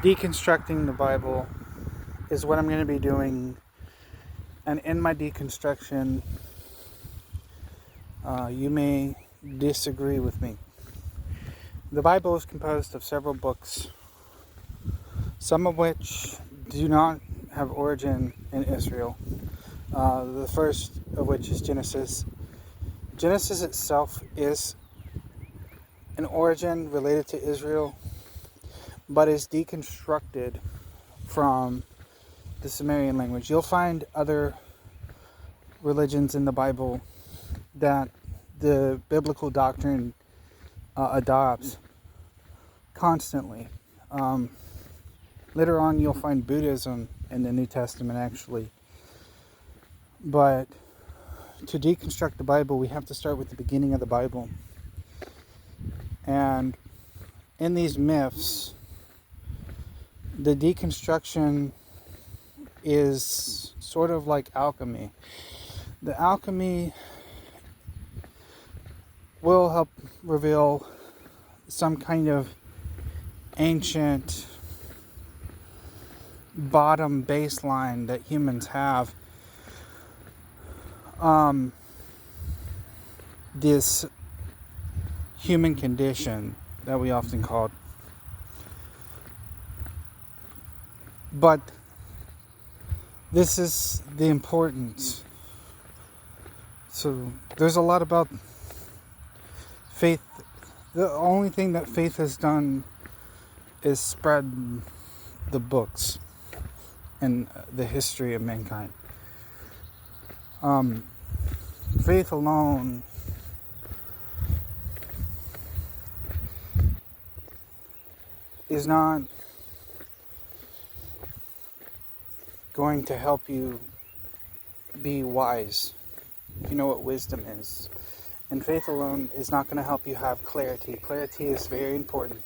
Deconstructing the Bible is what I'm going to be doing, and in my deconstruction, you may disagree with me. The Bible is composed of several books, some of which do not have origin in Israel. The first of which is Genesis. Genesis itself is an origin related to Israel, but is deconstructed from the Sumerian language. You'll find other religions in the Bible that the biblical doctrine adopts constantly. Later on, you'll find Buddhism in the New Testament, actually. But to deconstruct the Bible, we have to start with the beginning of the Bible. And in these myths, the deconstruction is sort of like alchemy. The alchemy will help reveal some kind of ancient bottom baseline that humans have. This human condition that we often call it. But this is the importance. So there's a lot about faith. The only thing that faith has done is spread the books and the history of mankind. Faith alone is not going to help you be wise, if you know what wisdom is. And faith alone is not going to help you have clarity. Clarity is very important.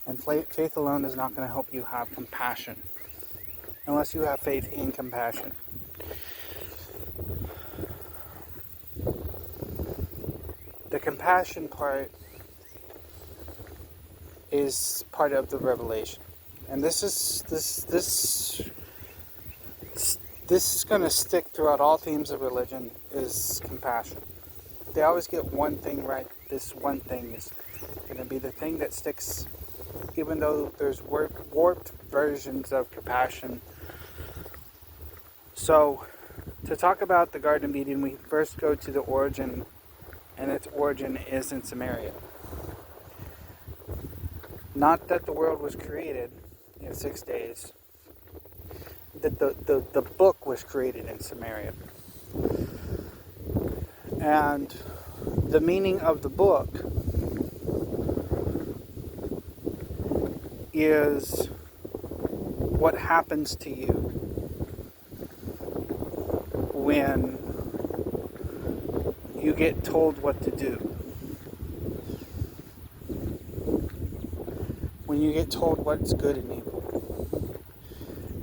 And faith alone is not going to help you have compassion, unless you have faith in compassion. The compassion part is part of the revelation. And this is going to stick throughout all themes of religion, is compassion. They always get one thing right. This one thing is going to be the thing that sticks, even though there's warped versions of compassion. So, to talk about the Garden of Eden, we first go to the origin, and its origin is in Samaria. Not that the world was created in 6 days. That the book was created in Samaria. And the meaning of the book is what happens to you when you get told what to do. When you get told what's good and evil.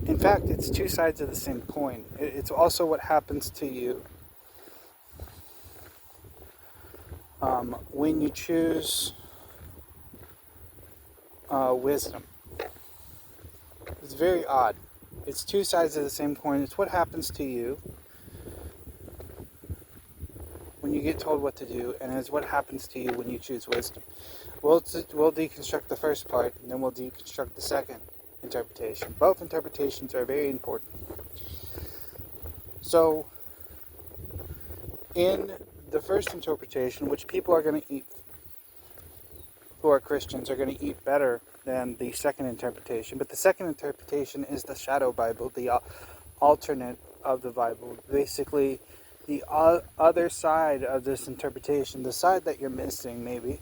In fact, it's two sides of the same coin. It's also what happens to you when you choose wisdom. It's very odd. It's two sides of the same coin. It's what happens to you when you get told what to do, and it's what happens to you when you choose wisdom. We'll deconstruct the first part, and then we'll deconstruct the second interpretation. Both interpretations are very important. So, in the first interpretation, which people are going to eat, who are Christians, are going to eat better than the second interpretation. But the second interpretation is the Shadow Bible, the alternate of the Bible. Basically, the other side of this interpretation, the side that you're missing, maybe.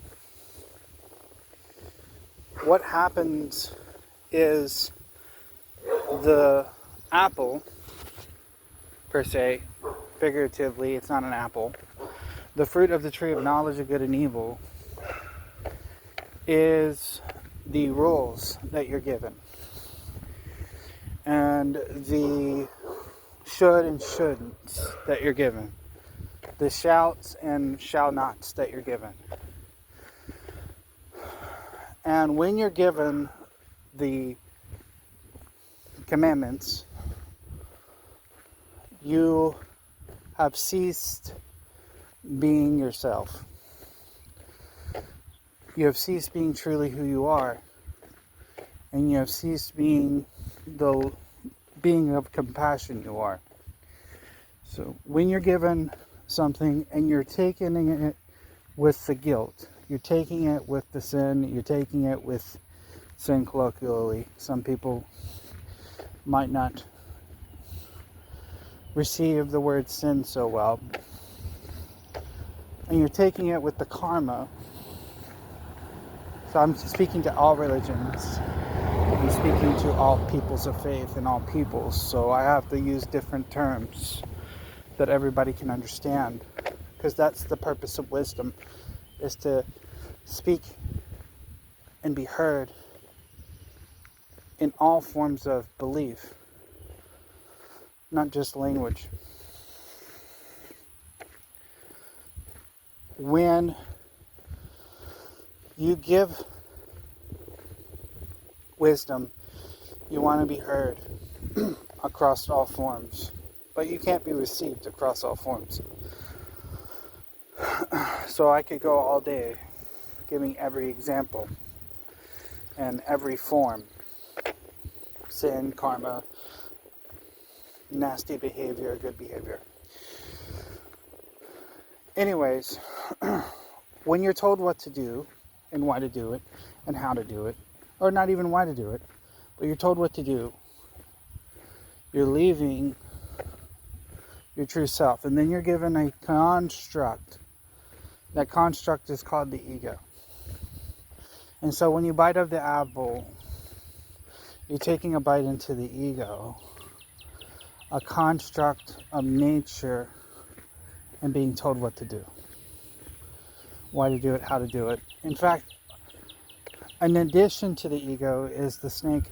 What happens is the apple, per se, figuratively, it's not an apple. The fruit of the tree of knowledge of good and evil is the rules that you're given. And the should and shouldn'ts that you're given. The shouts and shall nots that you're given. And when you're given the commandments, you have ceased being yourself. You have ceased being truly who you are. And you have ceased being the being of compassion you are. So when you're given something and you're taking it with the guilt, you're taking it with the sin, you're taking it with sin colloquially. Some people might not receive the word sin so well. And you're taking it with the karma. So I'm speaking to all religions. I'm speaking to all peoples of faith and all peoples. So I have to use different terms that everybody can understand. Because that's the purpose of wisdom, is to speak and be heard in all forms of belief, not just language. When you give wisdom, you want to be heard across all forms, but you can't be received across all forms. So I could go all day giving every example and every form: sin, karma, nasty behavior, good behavior. Anyways, when you're told what to do and why to do it and how to do it, or not even why to do it, but you're told what to do, you're leaving your true self, and then you're given a construct. That construct is called the ego. And so when you bite of the apple, you're taking a bite into the ego, a construct of nature, and being told what to do, why to do it, how to do it. In fact, in addition to the ego is the snake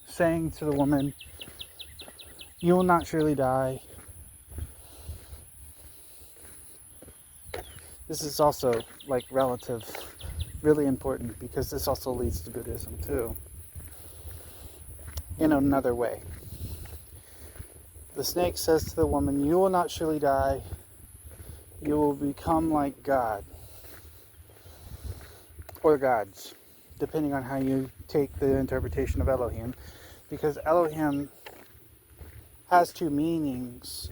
saying to the woman, "You will not surely die." This is also like relative, really important, because this also leads to Buddhism too, in another way. The snake says to the woman, "You will not surely die. You will become like God." Or gods, depending on how you take the interpretation of Elohim. Because Elohim has two meanings.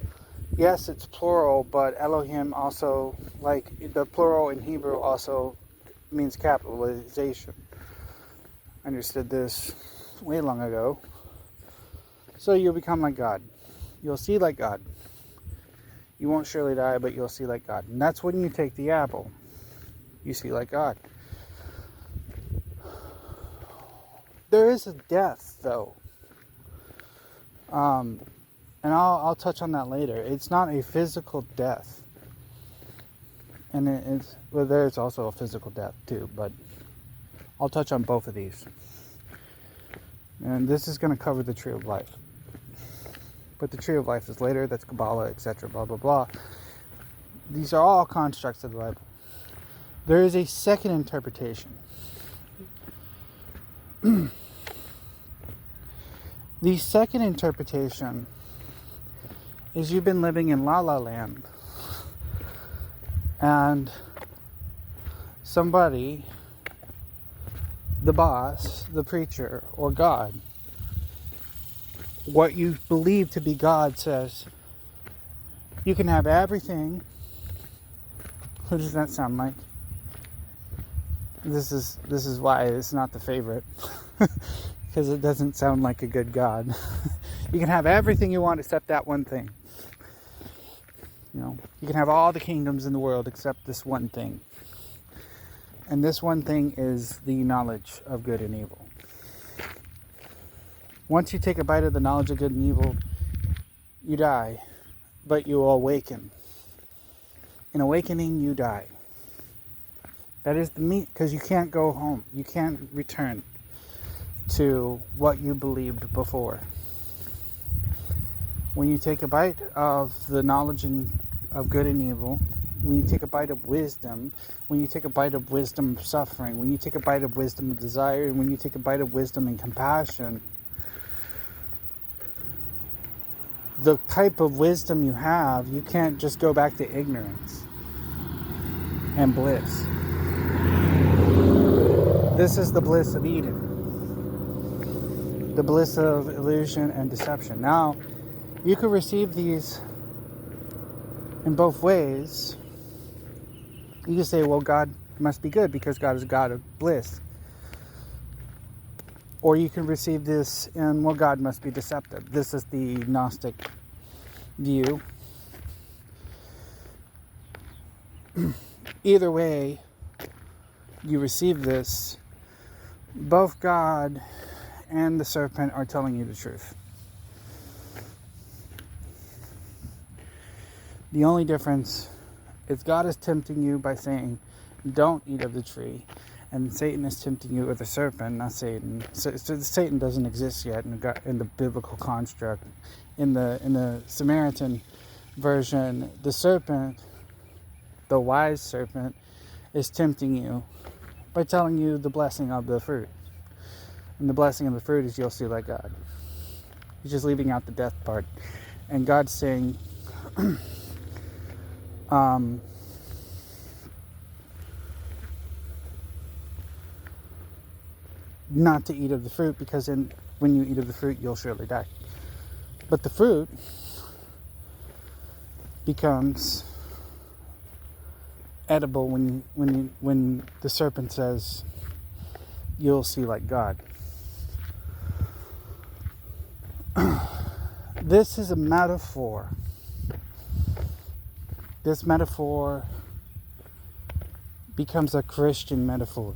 Yes, it's plural, but Elohim also, like the plural in Hebrew, also means capitalization. I understood this way long ago. So you'll become like God. You'll see like God. You won't surely die, but you'll see like God. And that's when you take the apple. You see like God. There is a death, though. And I'll touch on that later. It's not a physical death. And there's also a physical death too, but I'll touch on both of these. And this is going to cover the tree of life. But the tree of life is later, that's Kabbalah, etc., blah, blah, blah. These are all constructs of the Bible. There is a second interpretation. The second interpretation is you've been living in La La Land, and somebody, the boss, the preacher, or God, what you believe to be God, says, you can have everything. What does that sound like? This is why it's not the favorite. Because it doesn't sound like a good God. You can have everything you want except that one thing. You know, you can have all the kingdoms in the world except this one thing. And this one thing is the knowledge of good and evil. Once you take a bite of the knowledge of good and evil, you die, but you awaken. In awakening, you die. That is the meat, because you can't go home. You can't return to what you believed before. When you take a bite of the knowledge of good and evil, when you take a bite of wisdom, when you take a bite of wisdom of suffering, when you take a bite of wisdom of desire, and when you take a bite of wisdom and compassion, the type of wisdom you have, you can't just go back to ignorance and bliss. This is the bliss of Eden, the bliss of illusion and deception. Now, you can receive these in both ways. You can say, well, God must be good because God is a God of bliss. Or you can receive this in, well, God must be deceptive. This is the Gnostic view. Either way you receive this, both God and the serpent are telling you the truth. The only difference is God is tempting you by saying, don't eat of the tree. And Satan is tempting you with the serpent, not Satan. So Satan doesn't exist yet in the biblical construct. In the Samaritan version, the serpent, the wise serpent, is tempting you by telling you the blessing of the fruit. And the blessing of the fruit is you'll see like God. He's just leaving out the death part. And God's saying, not to eat of the fruit, because when you eat of the fruit, you'll surely die. But the fruit becomes edible when the serpent says, you'll see like God. This is a metaphor. This metaphor becomes a Christian metaphor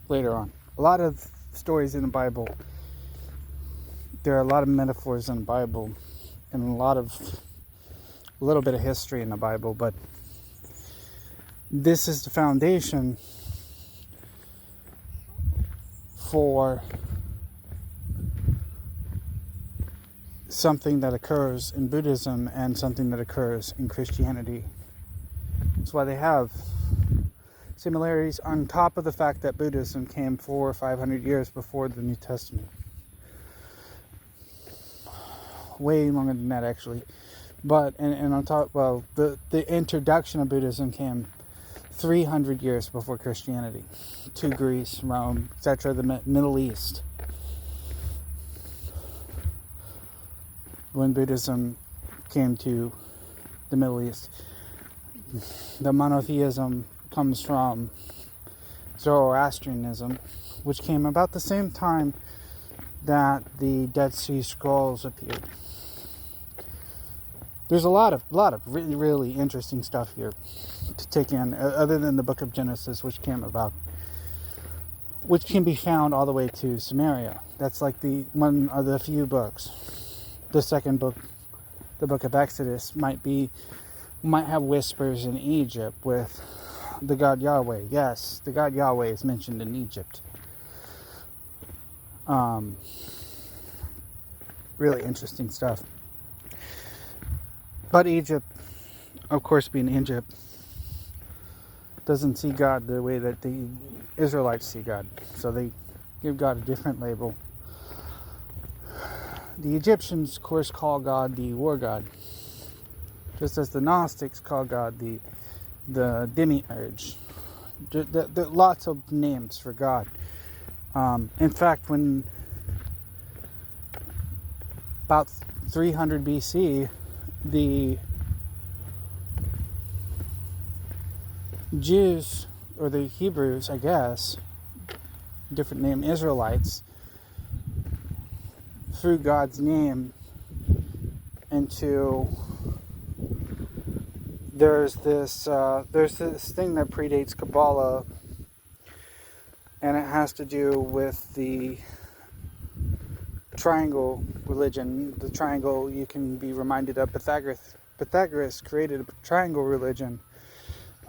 later on. A lot of stories in the Bible, there are a lot of metaphors in the Bible, and a little bit of history in the Bible, but this is the foundation for something that occurs in Buddhism and something that occurs in Christianity. That's why they have similarities on top of the fact that Buddhism came 400 or 500 years before the New Testament. Way longer than that, actually. But, and on top, well, the introduction of Buddhism came 300 years before Christianity to Greece, Rome, etc., the Middle East. When Buddhism came to the Middle East, the monotheism comes from Zoroastrianism, which came about the same time that the Dead Sea Scrolls appeared. There's a lot of really, really interesting stuff here to take in, other than the Book of Genesis, which came about, which can be found all the way to Samaria. That's like the one of the few books. The second book, the Book of Exodus, might have whispers in Egypt with the God Yahweh. Yes, the God Yahweh is mentioned in Egypt. Really interesting stuff. But Egypt, of course, being Egypt, doesn't see God the way that the Israelites see God. So they give God a different label. The Egyptians, of course, call God the war god, just as the Gnostics call God the demiurge. There are lots of names for God. In fact, when about 300 BC, the Jews, or the Hebrews, I guess, different name, Israelites, threw God's name into, there's this thing that predates Kabbalah, and it has to do with the triangle religion. The triangle, you can be reminded of Pythagoras created a triangle religion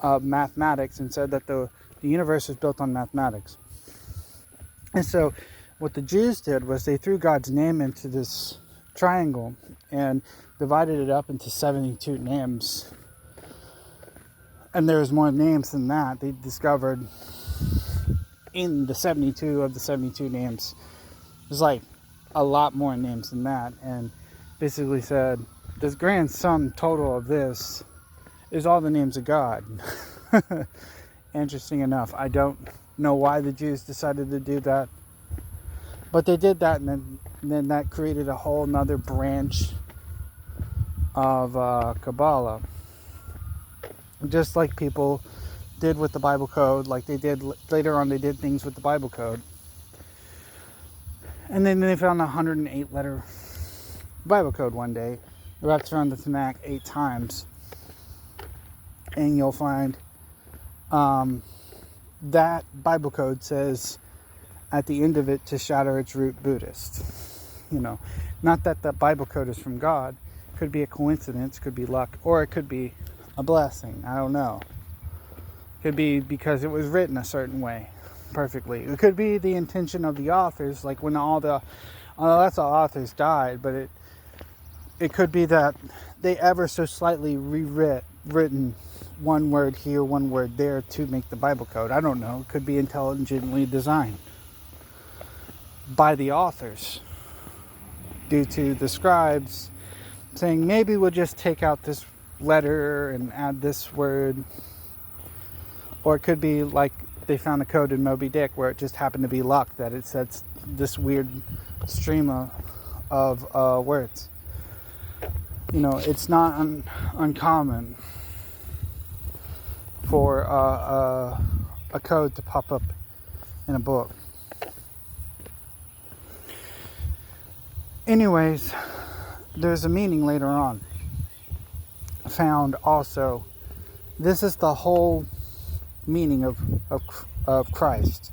of mathematics and said that the universe is built on mathematics. And so what the Jews did was they threw God's name into this triangle, and divided it up into 72 names. And there's more names than that. They discovered in the 72 of the 72 names. There's like a lot more names than that. And basically said, the grand sum total of this is all the names of God. Interesting enough. I don't know why the Jews decided to do that. But they did that, and then that created a whole nother branch of Kabbalah. Just like people did with the Bible code, like they did later on, they did things with the Bible code. And then they found a 108 letter Bible code one day. They wrapped around the Tanakh 8 times. And you'll find that Bible code says at the end of it to shatter its root Buddhist. You know, not that the Bible code is from God. Could be a coincidence, could be luck, or it could be a blessing. I don't know. Could be because it was written a certain way perfectly. It could be the intention of the authors, like when lots of authors died, but it could be that they ever so slightly written one word here, one word there to make the Bible code. I don't know. It could be intelligently designed by the authors due to the scribes saying, maybe we'll just take out this letter and add this word. Or it could be like they found a code in Moby Dick where it just happened to be luck that it sets this weird stream of words. You know, it's not uncommon for a code to pop up in a book. Anyways, there's a meaning later on found also. This is the whole meaning of Christ.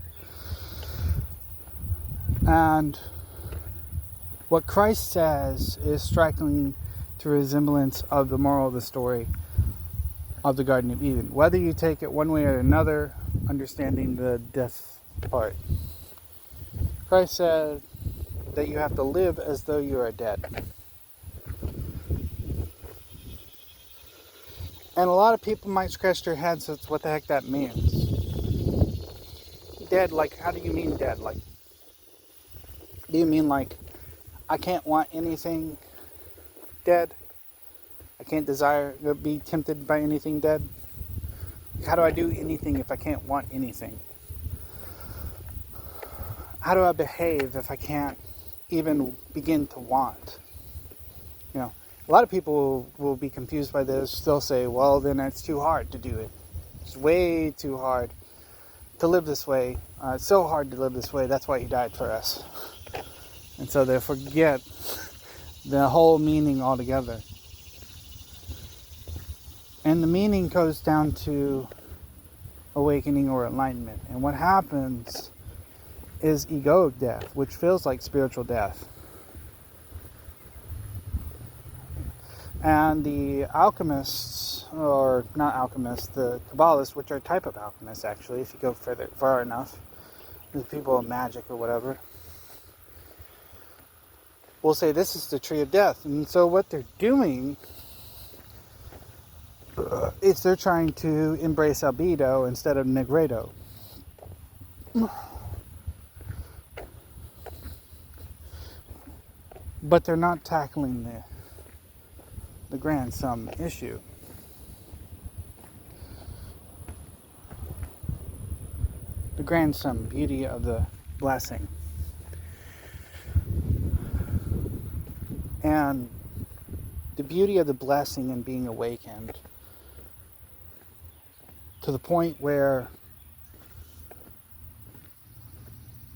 And what Christ says is striking to resemblance of the moral of the story of the Garden of Eden. Whether you take it one way or another, understanding the death part. Christ said that you have to live as though you are dead. And a lot of people might scratch their heads at what the heck that means. Dead, like, how do you mean dead? Like, do you mean like, I can't want anything dead? I can't desire to be tempted by anything dead? How do I do anything if I can't want anything? How do I behave if I can't even begin to want? You know, a lot of people will be confused by this. They'll say, well, then it's too hard to do it. It's way too hard to live this way. It's so hard to live this way. That's why he died for us. And so they forget the whole meaning altogether. And the meaning goes down to awakening or enlightenment. And what happens is egoic death, which feels like spiritual death. And the alchemists, or not alchemists, the Kabbalists, which are a type of alchemists actually, if you go far enough, the people of magic or whatever, will say this is the tree of death. And so what they're doing is they're trying to embrace albedo instead of negredo. But they're not tackling the grand sum issue. The grand sum beauty of the blessing. And the beauty of the blessing and being awakened to the point where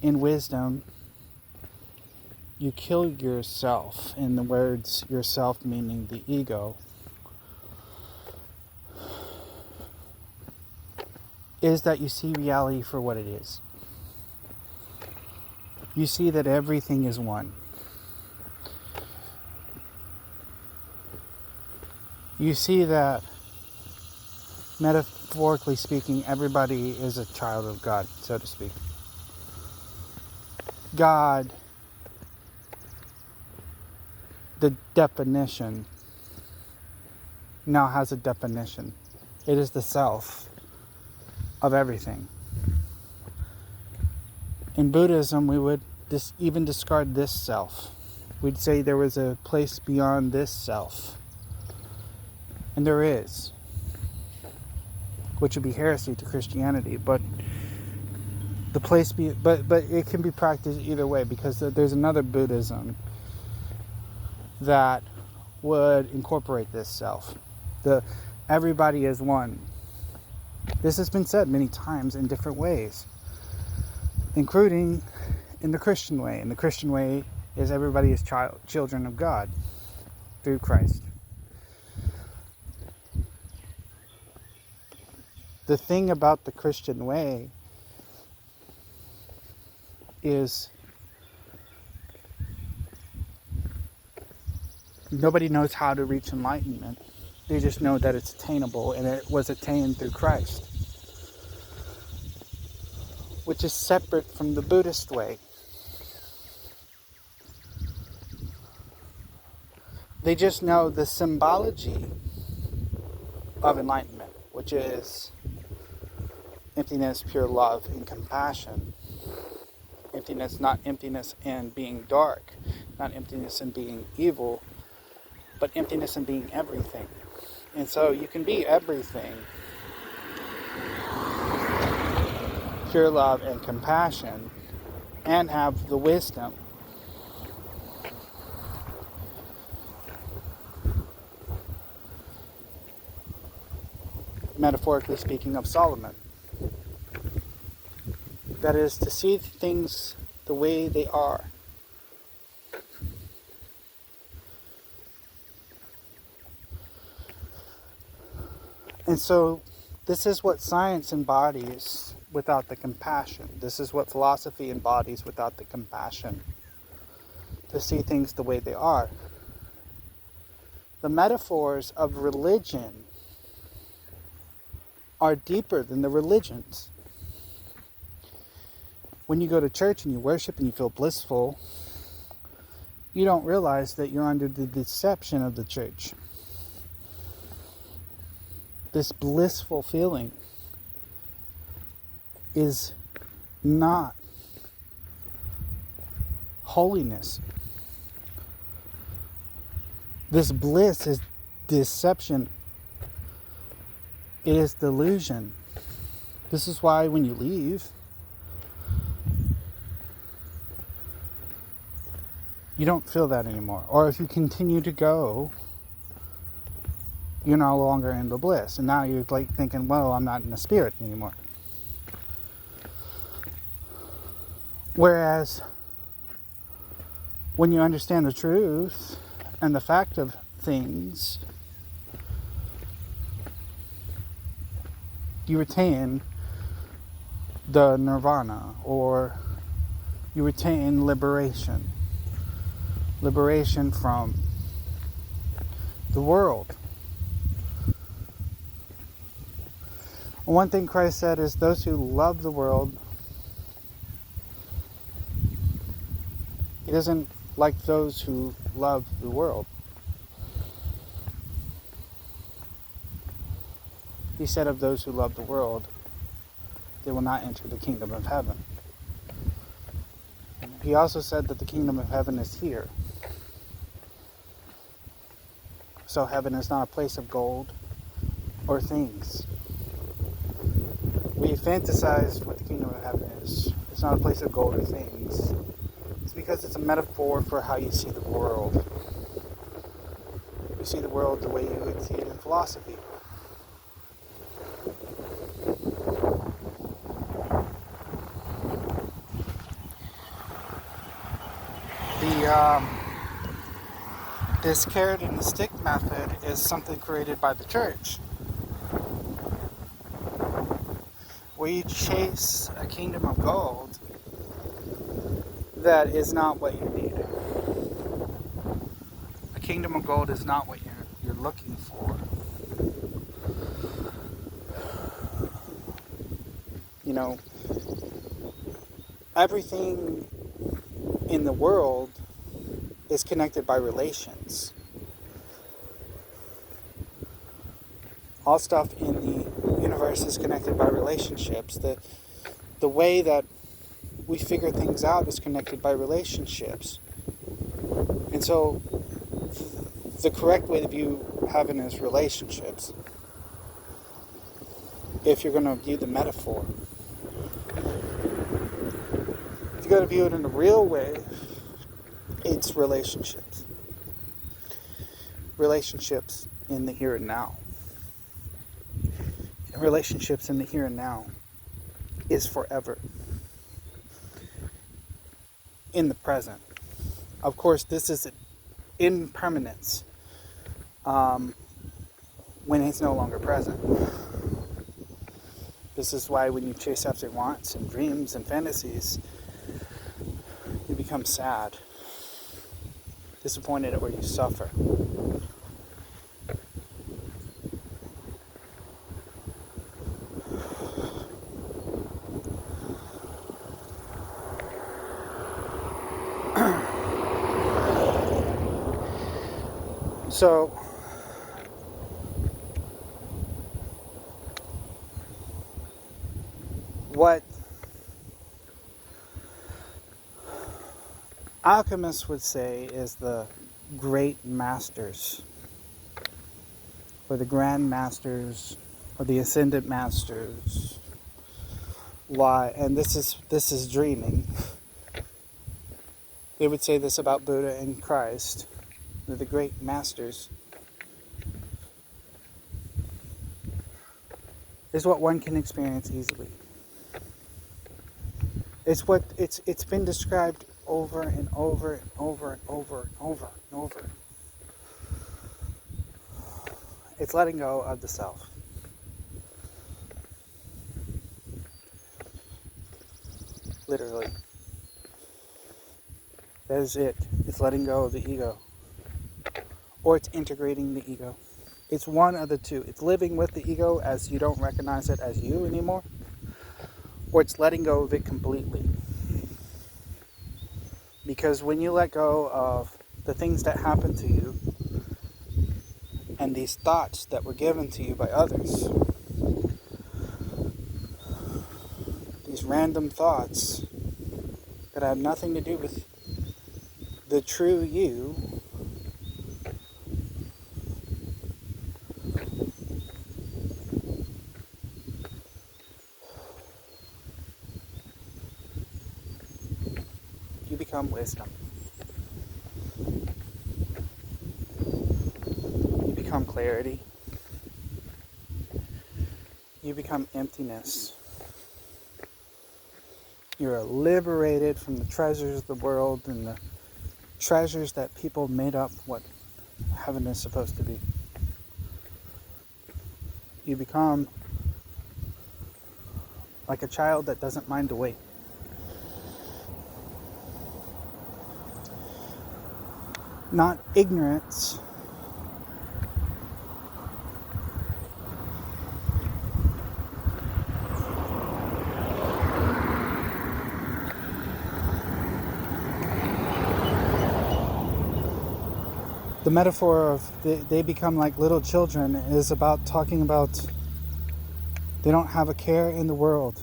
in wisdom you kill yourself, in the words yourself meaning the ego, is that you see reality for what it is. You see that everything is one. You see that, metaphorically speaking, everybody is a child of God, so to speak. God, the definition now has a definition. It is the self of everything. In Buddhism, we would even discard this self. We'd say there was a place beyond this self. And there is. Which would be heresy to Christianity, but but it can be practiced either way, because there's another Buddhism that would incorporate this self. Everybody is one. This has been said many times in different ways, including in the Christian way. And the Christian way is everybody is children of God through Christ. The thing about the Christian way is nobody knows how to reach enlightenment. They just know that it's attainable, and it was attained through Christ, which is separate from the Buddhist way. They just know the symbology of enlightenment, which is emptiness, pure love, and compassion. Emptiness, not emptiness and being dark, not emptiness and being evil, but emptiness and being everything. And so you can be everything, pure love and compassion, and have the wisdom. Metaphorically speaking, of Solomon. That is, to see things the way they are. And so, this is what science embodies without the compassion. This is what philosophy embodies without the compassion. To see things the way they are. The metaphors of religion are deeper than the religions. When you go to church and you worship and you feel blissful, you don't realize that you're under the deception of the church. This blissful feeling is not holiness. This bliss is deception. It is delusion. This is why when you leave, you don't feel that anymore. Or if you continue to go, you're no longer in the bliss. And now you're like thinking, well, I'm not in the spirit anymore. Whereas, when you understand the truth and the fact of things, you retain the nirvana, or you retain liberation. Liberation from the world. One thing Christ said is, those who love the world, He doesn't like those who love the world. He said of those who love the world, they will not enter the kingdom of heaven. He also said that the kingdom of heaven is here. So heaven is not a place of gold or things. We fantasize what the kingdom of heaven is. It's not a place of gold or things. It's because it's a metaphor for how you see the world. You see the world the way you would see it in philosophy. This carrot and the stick method is something created by the church. Where you chase a kingdom of gold that is not what you need. A kingdom of gold is not what you're looking for. You know, everything in the world is connected by relations. All stuff in the universe is connected by relationships. The way that we figure things out is connected by relationships. And so the correct way to view heaven is relationships. If you're going to view the metaphor. If you're going to view it in a real way, it's relationships. Relationships in the here and now. And relationships in the here and now is forever. In the present. Of course, this is impermanence when it's no longer present. This is why when you chase after wants and dreams and fantasies, you become sad, disappointed, or you suffer. So, what alchemists would say is the great masters, or the grand masters, or the ascended masters lie, and this is dreaming. They would say this about Buddha and Christ. They're the great masters. Is what one can experience easily. It's been described over and over and over and over and over and over. It's letting go of the self. Literally. That is it. It's letting go of the ego. Or it's integrating the ego. It's one of the two. It's living with the ego as you don't recognize it as you anymore. Or it's letting go of it completely. Because when you let go of the things that happen to you and these thoughts that were given to you by others, these random thoughts that have nothing to do with the true you, you become wisdom. You become clarity. You become emptiness. You're liberated from the treasures of the world and the treasures that people made up what heaven is supposed to be. You become like a child that doesn't mind to wait. Not ignorance, the metaphor of they become like little children is about talking about they don't have a care in the world.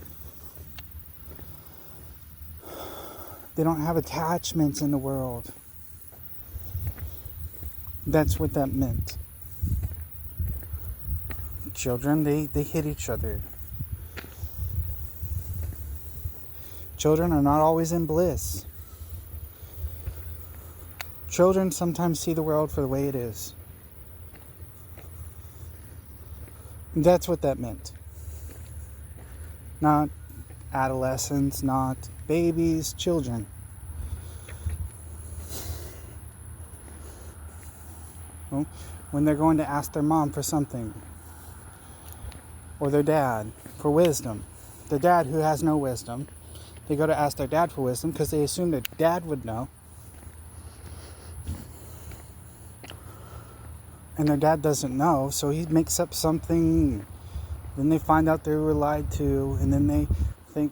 They don't have attachments in the world. That's what that meant. Children, they hit each other. Children are not always in bliss. Children sometimes see the world for the way it is. That's what that meant. Not adolescents, not babies, children. Well, when they're going to ask their mom for something, or their dad for wisdom, the dad who has no wisdom, they go to ask their dad for wisdom because they assume that dad would know. And their dad doesn't know, so he makes up something. Then they find out they were lied to, and then they think,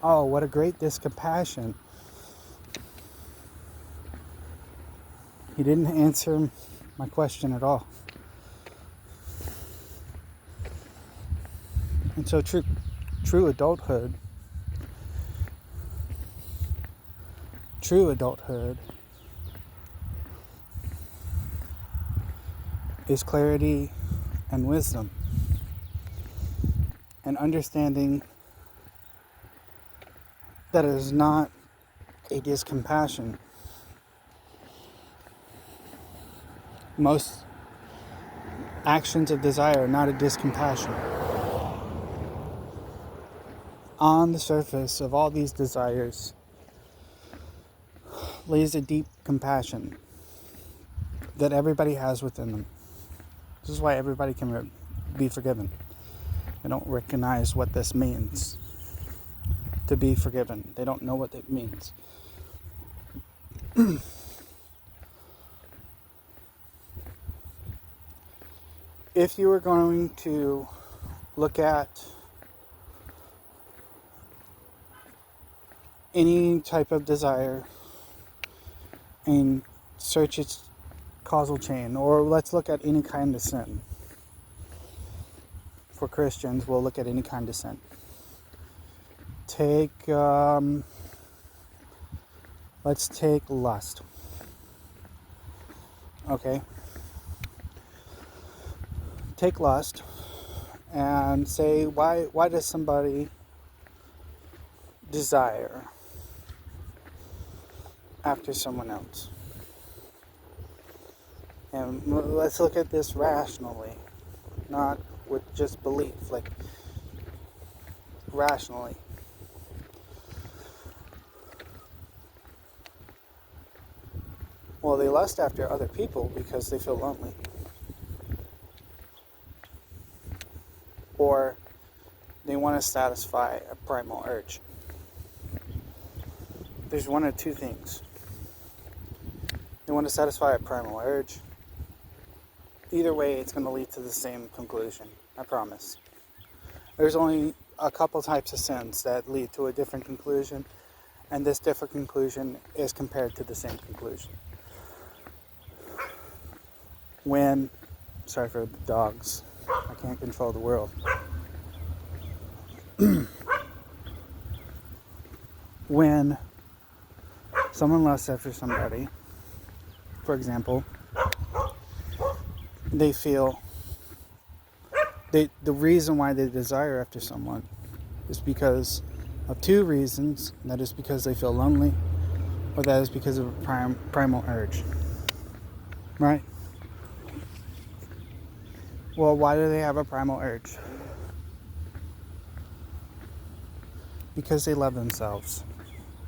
oh, what a great discompassion. He didn't answer my question at all. And so true adulthood is clarity and wisdom, and understanding that it is not a discompassion. Most actions of desire are not a discompassion. On the surface of all these desires lays a deep compassion that everybody has within them. This is why everybody can be forgiven. They don't recognize what this means, to be forgiven. They don't know what it means. If you were going to look at any type of desire and search its causal chain, or let's look at any kind of sin. For Christians, we'll look at any kind of sin. Let's take lust. Okay? Take lust and say, why does somebody desire after someone else? And let's look at this rationally, not with just belief, like rationally. Well, they lust after other people because they feel lonely. Or they want to satisfy a primal urge. There's one of two things. They want to satisfy a primal urge. Either way, it's going to lead to the same conclusion, I promise. There's only a couple types of sins that lead to a different conclusion, and this different conclusion is compared to the same conclusion. Sorry for the dogs, I can't control the world. When someone lusts after somebody, for example, they feel the reason why they desire after someone is because of two reasons. That is because they feel lonely, or that is because of a primal urge. Right? Well, why do they have a primal urge? Because they love themselves.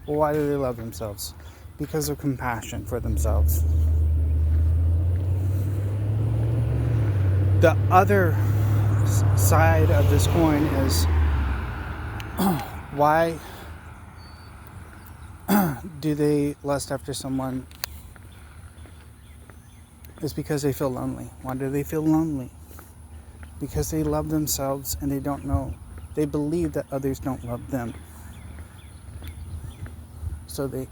Well, why do they love themselves? Because of compassion for themselves. The other side of this coin is why do they lust after someone? It's because they feel lonely. Why do they feel lonely? Because they love themselves and they don't know. They believe that others don't love them. So they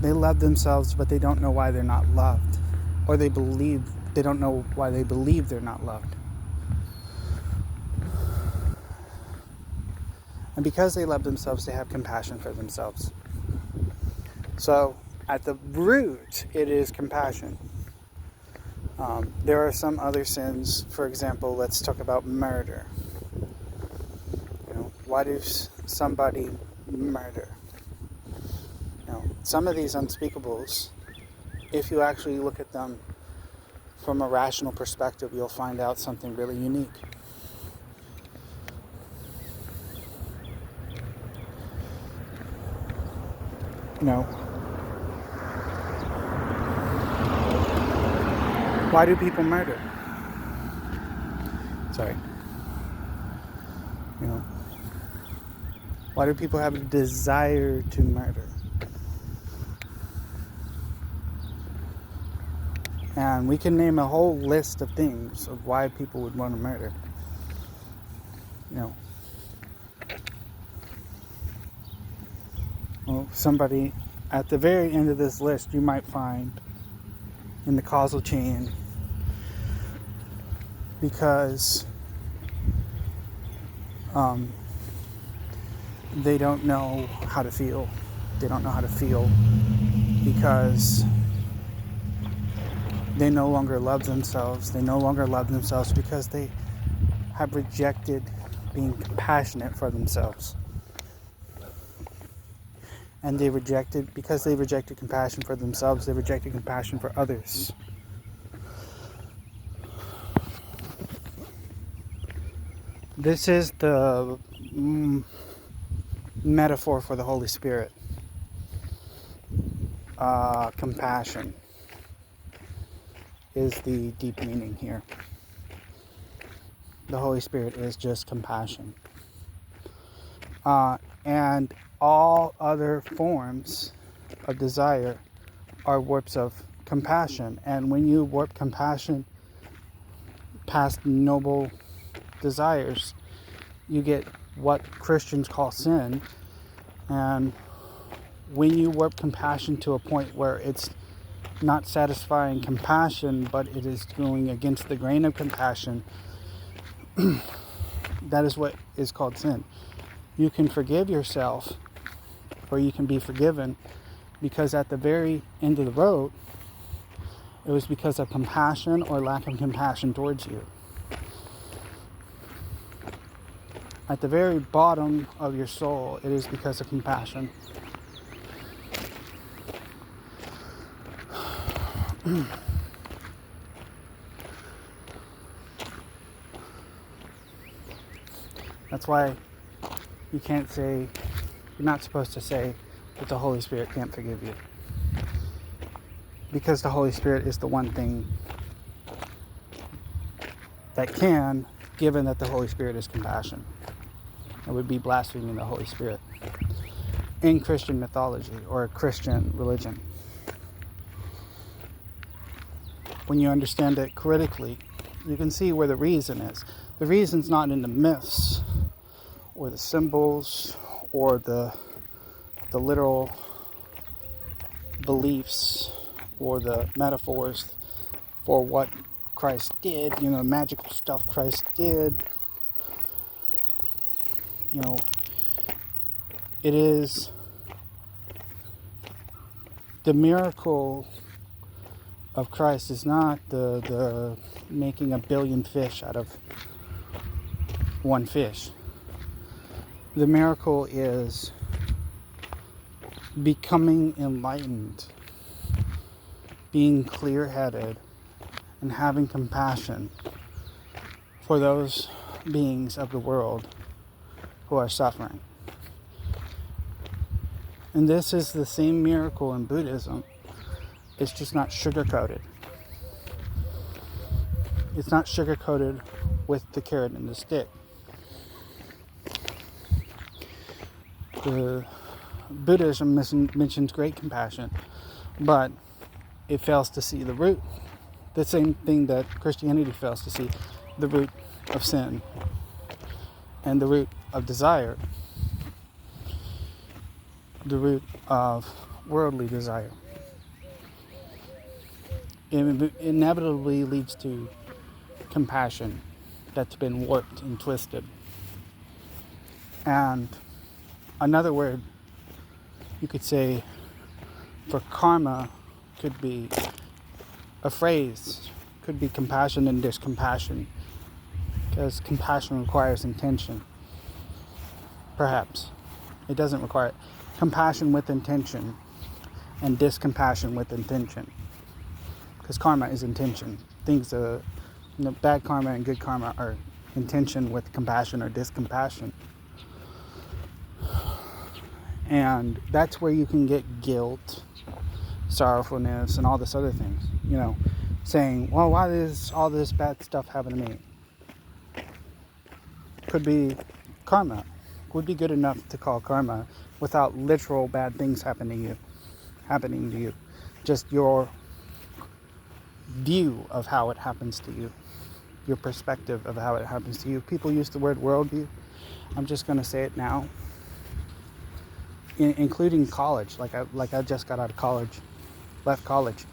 love themselves, but they don't know why they're not loved. Or they don't know why they believe they're not loved. And because they love themselves, they have compassion for themselves. So at the root, it is compassion. There are some other sins. For example, let's talk about murder. Why does somebody murder? Some of these unspeakables, if you actually look at them from a rational perspective, you'll find out something really unique. Why do people murder? Why do people have a desire to murder? And we can name a whole list of things of why people would want to murder. Well, somebody at the very end of this list you might find in the causal chain because Um, they don't know how to feel. They don't know how to feel because they no longer love themselves. They no longer love themselves because they have rejected being compassionate for themselves. And because they rejected compassion for themselves, they rejected compassion for others. This is the metaphor for the Holy Spirit. Compassion is the deep meaning here. The Holy Spirit is just compassion. And all other forms of desire are warps of compassion. And when you warp compassion past noble desires, you get what Christians call sin. And when you warp compassion to a point where it's not satisfying compassion, but it is going against the grain of compassion, that is what is called sin. You can forgive yourself, or you can be forgiven, because at the very end of the road, it was because of compassion or lack of compassion towards you. At the very bottom of your soul, it is because of compassion. That's why you can't say, you're not supposed to say that the Holy Spirit can't forgive you. Because the Holy Spirit is the one thing that can, given that the Holy Spirit is compassion. It would be blaspheming the Holy Spirit in Christian mythology or Christian religion. When you understand it critically, you can see where the reason is. The reason's not in the myths or the symbols or the literal beliefs or the metaphors for what Christ did, magical stuff Christ did. It is the miracle of Christ is not the making 1 billion fish out of one fish. The miracle is becoming enlightened, being clear-headed, and having compassion for those beings of the world who are suffering. And this is the same miracle in Buddhism. It's just not sugar-coated. It's not sugar-coated with the carrot and the stick. The Buddhism mentions great compassion, but it fails to see the root. The same thing that Christianity fails to see, the root of sin and the root of desire, the root of worldly desire. It inevitably leads to compassion that's been warped and twisted. And another word you could say for karma could be a phrase, could be compassion and discompassion, because compassion requires intention. Perhaps. It doesn't require compassion with intention and discompassion with intention. Because karma is intention. Things, bad karma and good karma are intention with compassion or discompassion. And that's where you can get guilt, sorrowfulness, and all this other things. Saying, well, why does all this bad stuff happen to me? Could be karma. Would be good enough to call karma without literal bad things happening to you. Just your view of how it happens to you. Your perspective of how it happens to you. People use the word worldview. I'm just going to say it now. Including college. Like I just got out of college. Left college.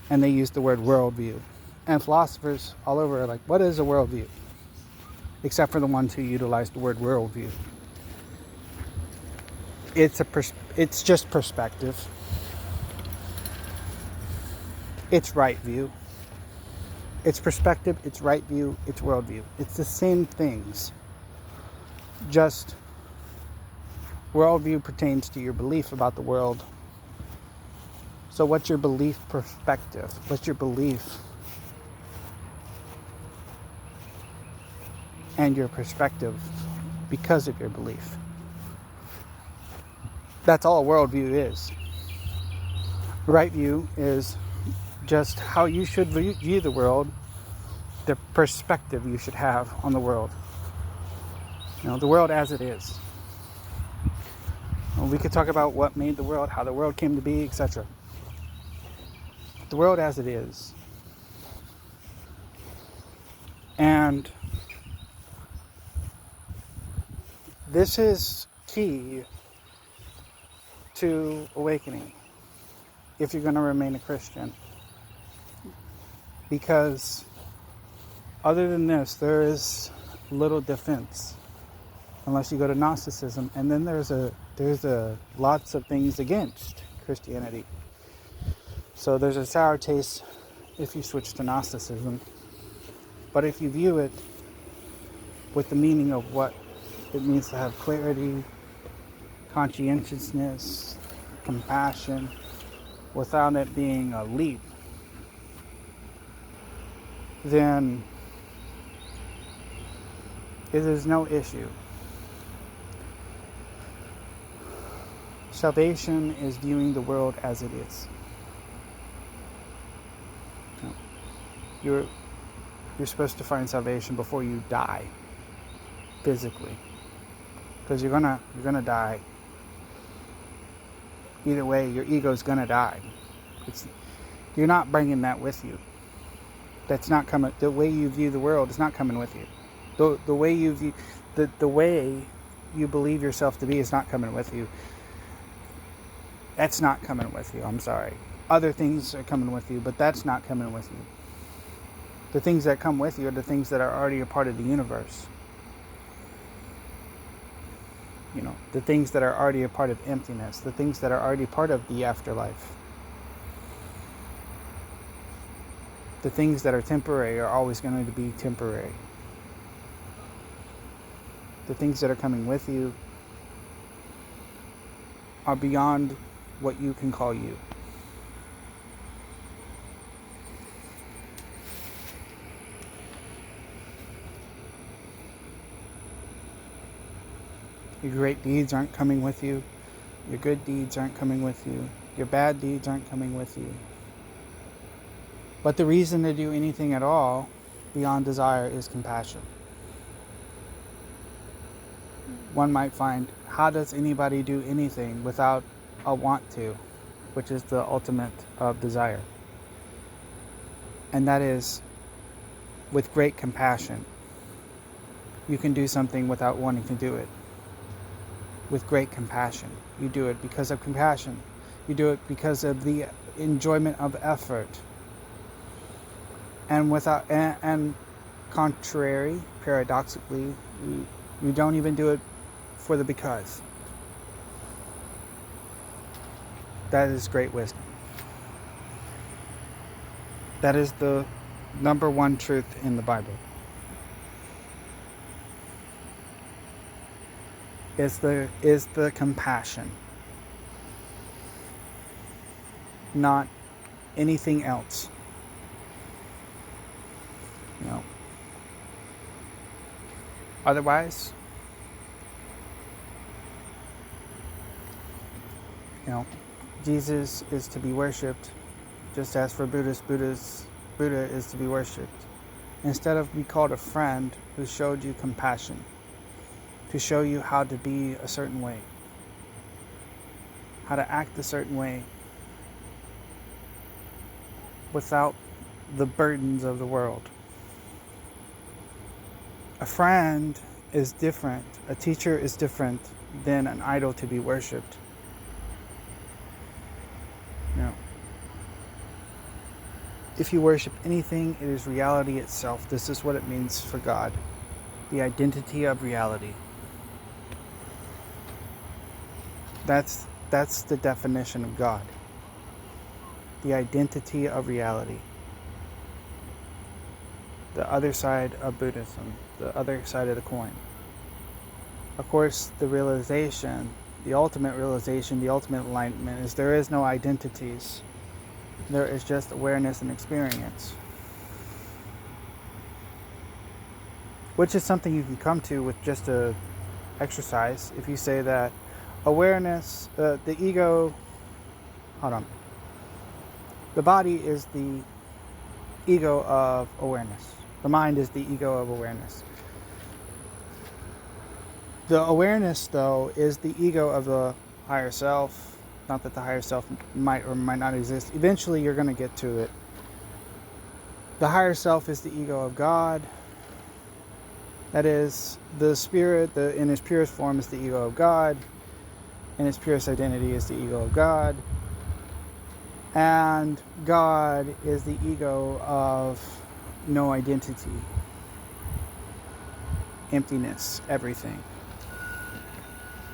And they use the word worldview. And philosophers all over are like, what is a worldview? except for the ones who utilize the word worldview. It's just perspective. It's right view. It's perspective, it's right view, it's worldview. It's the same things. Just worldview pertains to your belief about the world. So what's your belief perspective? What's your belief and your perspective because of your belief? That's all a worldview is. Right view is just how you should view the world, the perspective you should have on the world. The world as it is. We could talk about what made the world, how the world came to be, etc. The world as it is. And this is key to awakening if you're going to remain a Christian. Because other than this, there is little defense unless you go to Gnosticism, and then there's lots of things against Christianity. So there's a sour taste if you switch to Gnosticism. But if you view it with the meaning of what it means to have clarity, conscientiousness, compassion, without it being a leap, then it is no issue. Salvation is viewing the world as it is. You're supposed to find salvation before you die physically, because you're gonna die. Either way, your ego's gonna die. You're not bringing that with you. That's not coming. The way you view the world is not coming with you. The way you view the way you believe yourself to be is not coming with you. That's not coming with you. I'm sorry. Other things are coming with you, but that's not coming with you. The things that come with you are the things that are already a part of the universe. The things that are already a part of emptiness, the things that are already part of the afterlife. The things that are temporary are always going to be temporary. The things that are coming with you are beyond what you can call you. Your great deeds aren't coming with you. Your good deeds aren't coming with you. Your bad deeds aren't coming with you. But the reason to do anything at all beyond desire is compassion. One might find, how does anybody do anything without a want to, which is the ultimate of desire? And that is with great compassion. You can do something without wanting to do it. With great compassion. You do it because of compassion. You do it because of the enjoyment of effort. And contrary, paradoxically, you don't even do it for the because. That is great wisdom. That is the number one truth in the Bible. Is the compassion, not anything else. Otherwise, Jesus is to be worshipped, just as for Buddha is to be worshipped. Instead of be called a friend who showed you compassion, to show you how to be a certain way, how to act a certain way without the burdens of the world. A friend is different. A teacher is different than an idol to be worshipped. If you worship anything, it is reality itself. This is what it means for God. The identity of reality. That's the definition of God. The identity of reality. The other side of Buddhism, the other side of the coin. Of course, the realization, the ultimate realization, the ultimate enlightenment is there is no identities. There is just awareness and experience. Which is something you can come to with just a exercise. If you say that awareness, the ego, hold on. The body is the ego of awareness. The mind is the ego of awareness. The awareness, though, is the ego of the higher self. Not that the higher self might or might not exist. Eventually, you're going to get to it. The higher self is the ego of God. That is, the spirit, in its purest form, is the ego of God. In its purest identity is the ego of God. And God is the ego of no identity, emptiness, everything.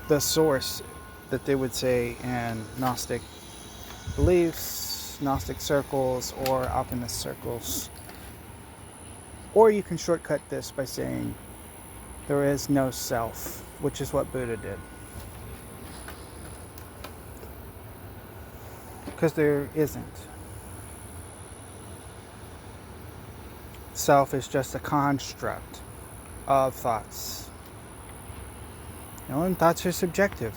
The source that they would say in Gnostic beliefs, Gnostic circles, or alchemist circles. Or you can shortcut this by saying there is no self, which is what Buddha did. Because there isn't. Self is just a construct of thoughts. And thoughts are subjective.